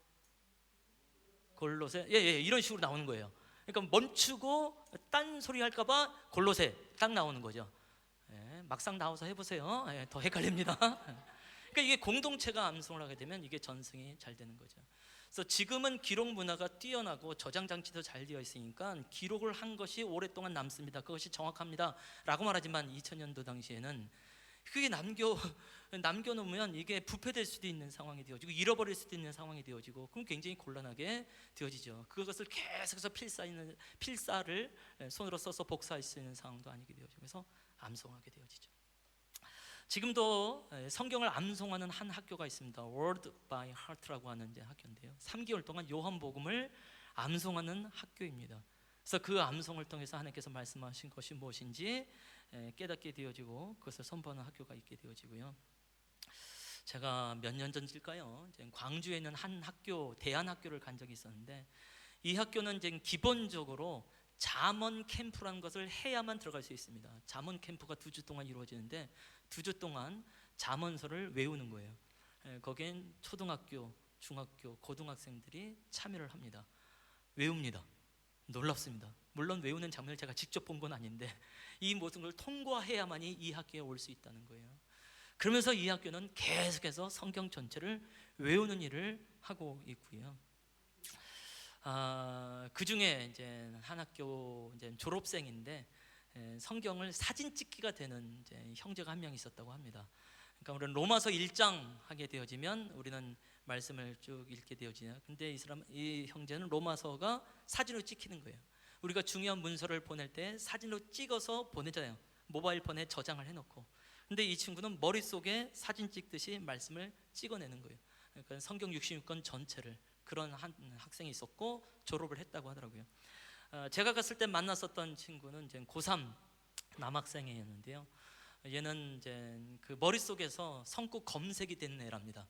골로새, 이런 식으로 나오는 거예요. 그러니까 멈추고 딴 소리 할까봐 골로새 딱 나오는 거죠. 막상 나와서 해보세요. 더 헷갈립니다. 그러니까 이게 공동체가 암송을 하게 되면 이게 전승이 잘 되는 거죠. 그래서 지금은 기록 문화가 뛰어나고 저장 장치도 잘 되어 있으니까 기록을 한 것이 오랫동안 남습니다. 그것이 정확합니다 라고 말하지만 2000년도 당시에는 그게 남겨놓으면 이게 부패될 수도 있는 상황이 되어지고 잃어버릴 수도 있는 상황이 되어지고, 그럼 굉장히 곤란하게 되어지죠. 그것을 계속해서 필사를 손으로 써서 복사할 수 있는 상황도 아니게 되어지고, 그래서 암송하게 되어지죠. 지금도 성경을 암송하는 한 학교가 있습니다. Word by Heart라고 하는 이제 학교인데요. 3개월 동안 요한복음을 암송하는 학교입니다. 그래서 그 암송을 통해서 하나님께서 말씀하신 것이 무엇인지 깨닫게 되어지고 그것을 선포하는 학교가 있게 되어지고요. 제가 몇 년 전일까요? 광주에 있는 한 학교, 대안학교를 간 적이 있었는데, 이 학교는 이제 기본적으로 잠언 캠프라는 것을 해야만 들어갈 수 있습니다. 잠언 캠프가 2주 동안 이루어지는데 2주 동안 잠언서를 외우는 거예요. 거기엔 초등학교, 중학교, 고등학생들이 참여를 합니다. 외웁니다. 놀랍습니다. 물론 외우는 장면을 제가 직접 본 건 아닌데 이 모든 걸 통과해야만이 이 학교에 올 수 있다는 거예요. 그러면서 이 학교는 계속해서 성경 전체를 외우는 일을 하고 있고요. 그 중에 이제 한 학교 이제 졸업생인데 성경을 사진 찍기가 되는 이제 형제가 한 명 있었다고 합니다. 그러니까 우리는 로마서 1장 하게 되어지면 우리는 말씀을 쭉 읽게 되어지냐. 근데 이 형제는 로마서가 사진으로 찍히는 거예요. 우리가 중요한 문서를 보낼 때 사진으로 찍어서 보내잖아요. 모바일 폰에 저장을 해놓고. 근데 이 친구는 머릿속에 사진 찍듯이 말씀을 찍어내는 거예요. 그러니까 성경 66권 전체를. 그런 한 학생이 있었고 졸업을 했다고 하더라고요. 제가 갔을 때 만났었던 친구는 이제 고3 남학생이었는데요. 얘는 이제 그 머릿속에서 성구 검색이 된 애랍니다.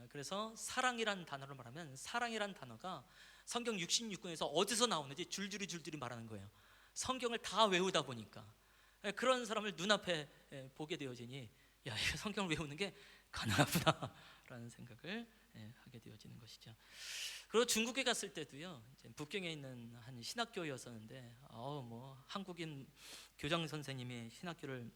그래서 사랑이란 단어를 말하면 사랑이란 단어가 성경 66권에서 어디서 나오는지 줄줄이 말하는 거예요. 성경을 다 외우다 보니까 그런 사람을 눈앞에 보게 되어지니 야, 이거 성경을 외우는 게 가능하구나라는 생각을 하게 되어지는 것이죠. 그리고 중국에 갔을 때도요, 이제 북경에 있는 한 신학교였었는데, 뭐 한국인 교장 선생님이 신학교를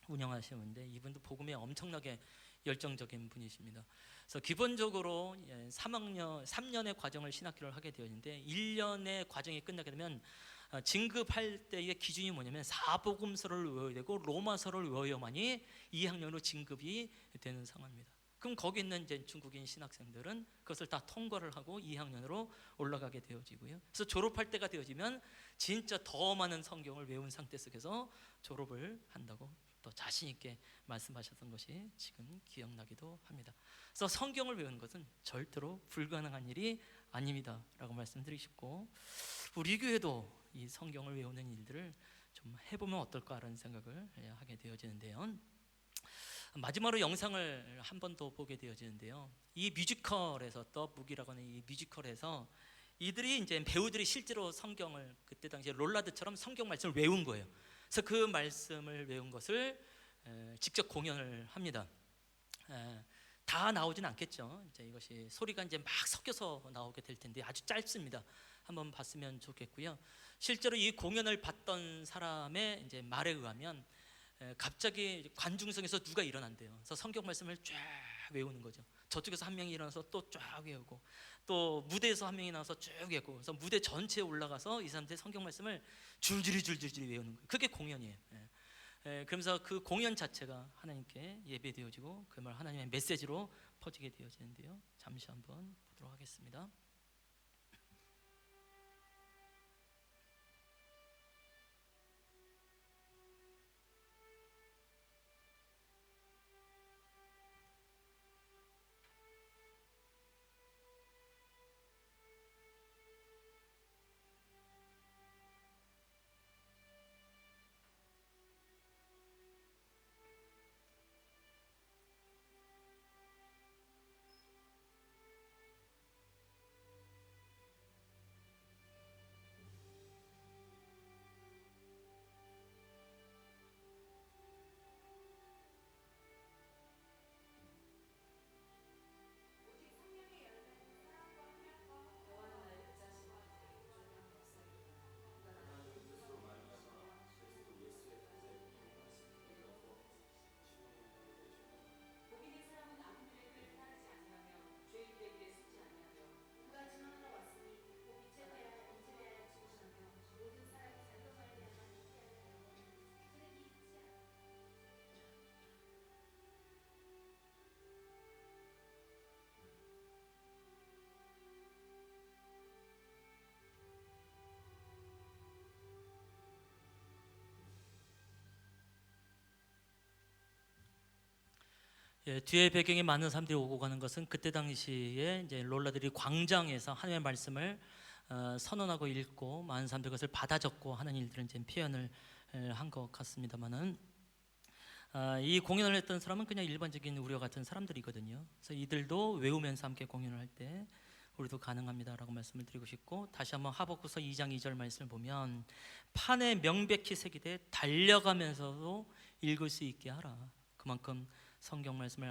운영하시는데 이분도 복음에 엄청나게 열정적인 분이십니다. 그래서 기본적으로 3년의 과정을 신학교를 하게 되었는데 1년의 과정이 끝나게 되면 진급할 때의 기준이 뭐냐면 사복음서를 외워야 되고 로마서를 외워야만이 2학년으로 진급이 되는 상황입니다. 그럼 거기 있는 이제 중국인 신학생들은 그것을 다 통과를 하고 2학년으로 올라가게 되어지고요. 그래서 졸업할 때가 되어지면 진짜 더 많은 성경을 외운 상태 속에서 졸업을 한다고 또 자신 있게 말씀하셨던 것이 지금 기억나기도 합니다. 그래서 성경을 외우는 것은 절대로 불가능한 일이 아닙니다라고 말씀드리고 싶고, 우리 교회도 이 성경을 외우는 일들을 좀 해보면 어떨까라는 생각을 하게 되어지는데요. 마지막으로 영상을 한 번 더 보게 되어지는데요. 이 뮤지컬에서 더 북이라고 하는 이 뮤지컬에서 이들이 이제 배우들이 실제로 성경을 그때 당시에 롤라드처럼 성경 말씀을 외운 거예요. 그래서 그 말씀을 외운 것을 직접 공연을 합니다. 다 나오진 않겠죠. 이제 이것이 소리가 이제 막 섞여서 나오게 될 텐데 아주 짧습니다. 한번 봤으면 좋겠고요. 실제로 이 공연을 봤던 사람의 이제 말에 의하면 갑자기 관중석에서 누가 일어난대요. 그래서 성경 말씀을 쫙 외우는 거죠. 저쪽에서 한 명이 일어나서 또 쫙 외우고, 또 무대에서 한 명이 나와서 쭉 외우고, 그래서 무대 전체에 올라가서 이 사람들의 성경 말씀을 줄줄이 외우는 거예요. 그게 공연이에요. 그러면서 그 공연 자체가 하나님께 예배되어지고 그 말 하나님의 메시지로 퍼지게 되어지는데요. 잠시 한번 보도록 하겠습니다. 뒤에 배경에 많은 사람들이 오고 가는 것은 그때 당시에 이제 롤라들이 광장에서 하나님의 말씀을 선언하고 읽고 많은 사람들이 그것을 받아 적고 하는 일들을 이제 표현을 한 것 같습니다만은, 이 공연을 했던 사람은 그냥 일반적인 우리와 같은 사람들이거든요. 그래서 이들도 외우면서 함께 공연을 할 때 우리도 가능합니다라고 말씀을 드리고 싶고, 다시 한번 하박국서 2장 2절 말씀을 보면 판에 명백히 새기되 달려가면서도 읽을 수 있게 하라. 그만큼 성경 말씀을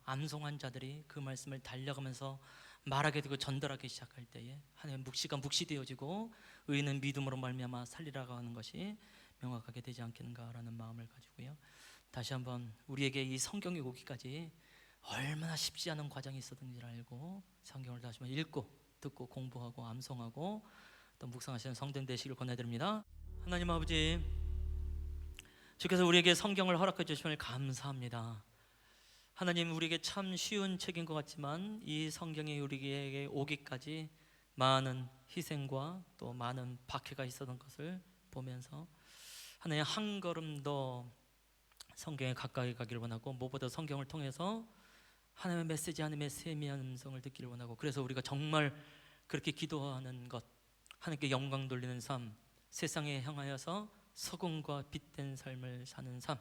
암송한 자들이 그 말씀을 달려가면서 말하게 되고 전달하기 시작할 때에 하나님의 묵시가 묵시되어지고 의인은 믿음으로 말미암아 살리라고 하는 것이 명확하게 되지 않겠는가라는 마음을 가지고요. 다시 한번 우리에게 이 성경이 오기까지 얼마나 쉽지 않은 과정이 있었는지를 알고 성경을 다시 한번 읽고 듣고 공부하고 암송하고 또 묵상하시는 성도님 되시길 권해드립니다. 하나님 아버지, 주께서 우리에게 성경을 허락해 주심을 감사합니다. 하나님, 우리에게 참 쉬운 책인 것 같지만 이 성경이 우리에게 오기까지 많은 희생과 또 많은 박해가 있었던 것을 보면서 하나님, 한 걸음 더 성경에 가까이 가기를 원하고 무엇보다 성경을 통해서 하나님의 메시지, 하나님의 세미한 음성을 듣기를 원하고, 그래서 우리가 정말 그렇게 기도하는 것, 하나님께 영광 돌리는 삶, 세상에 향하여서 소금과 빛된 삶을 사는 삶,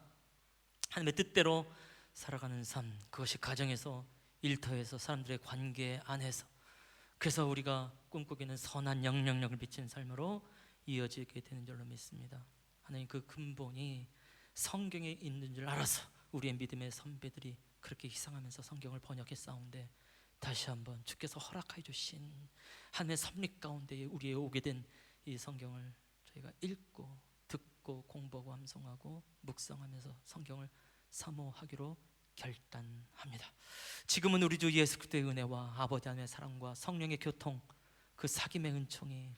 하나님의 뜻대로 살아가는 삶, 그것이 가정에서, 일터에서, 사람들의 관계 안에서, 그래서 우리가 꿈꾸기는 선한 영향력을 비치는 삶으로 이어지게 되는 줄로 믿습니다. 하나님, 그 근본이 성경에 있는 줄 알아서 우리의 믿음의 선배들이 그렇게 희생하면서 성경을 번역했사온데, 다시 한번 주께서 허락해 주신 하나님의 섭리 가운데 우리에 오게 된 이 성경을 저희가 읽고 듣고 공부하고 암송하고 묵상하면서 성경을 사모하기로 결단합니다. 지금은 우리 주 예수 그리스도의 은혜와 아버지 하나님의 사랑과 성령의 교통, 그 사귐의 은총이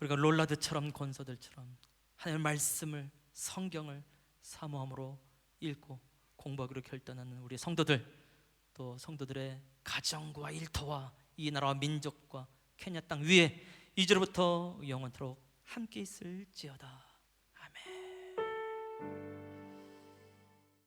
우리가 롤라드처럼 권서들처럼 하나님의 말씀을, 성경을 사모함으로 읽고 공부하기로 결단하는 우리 성도들, 또 성도들의 가정과 일터와 이 나라와 민족과 케냐 땅 위에 이제로부터 영원토록 함께 있을지어다. 아멘.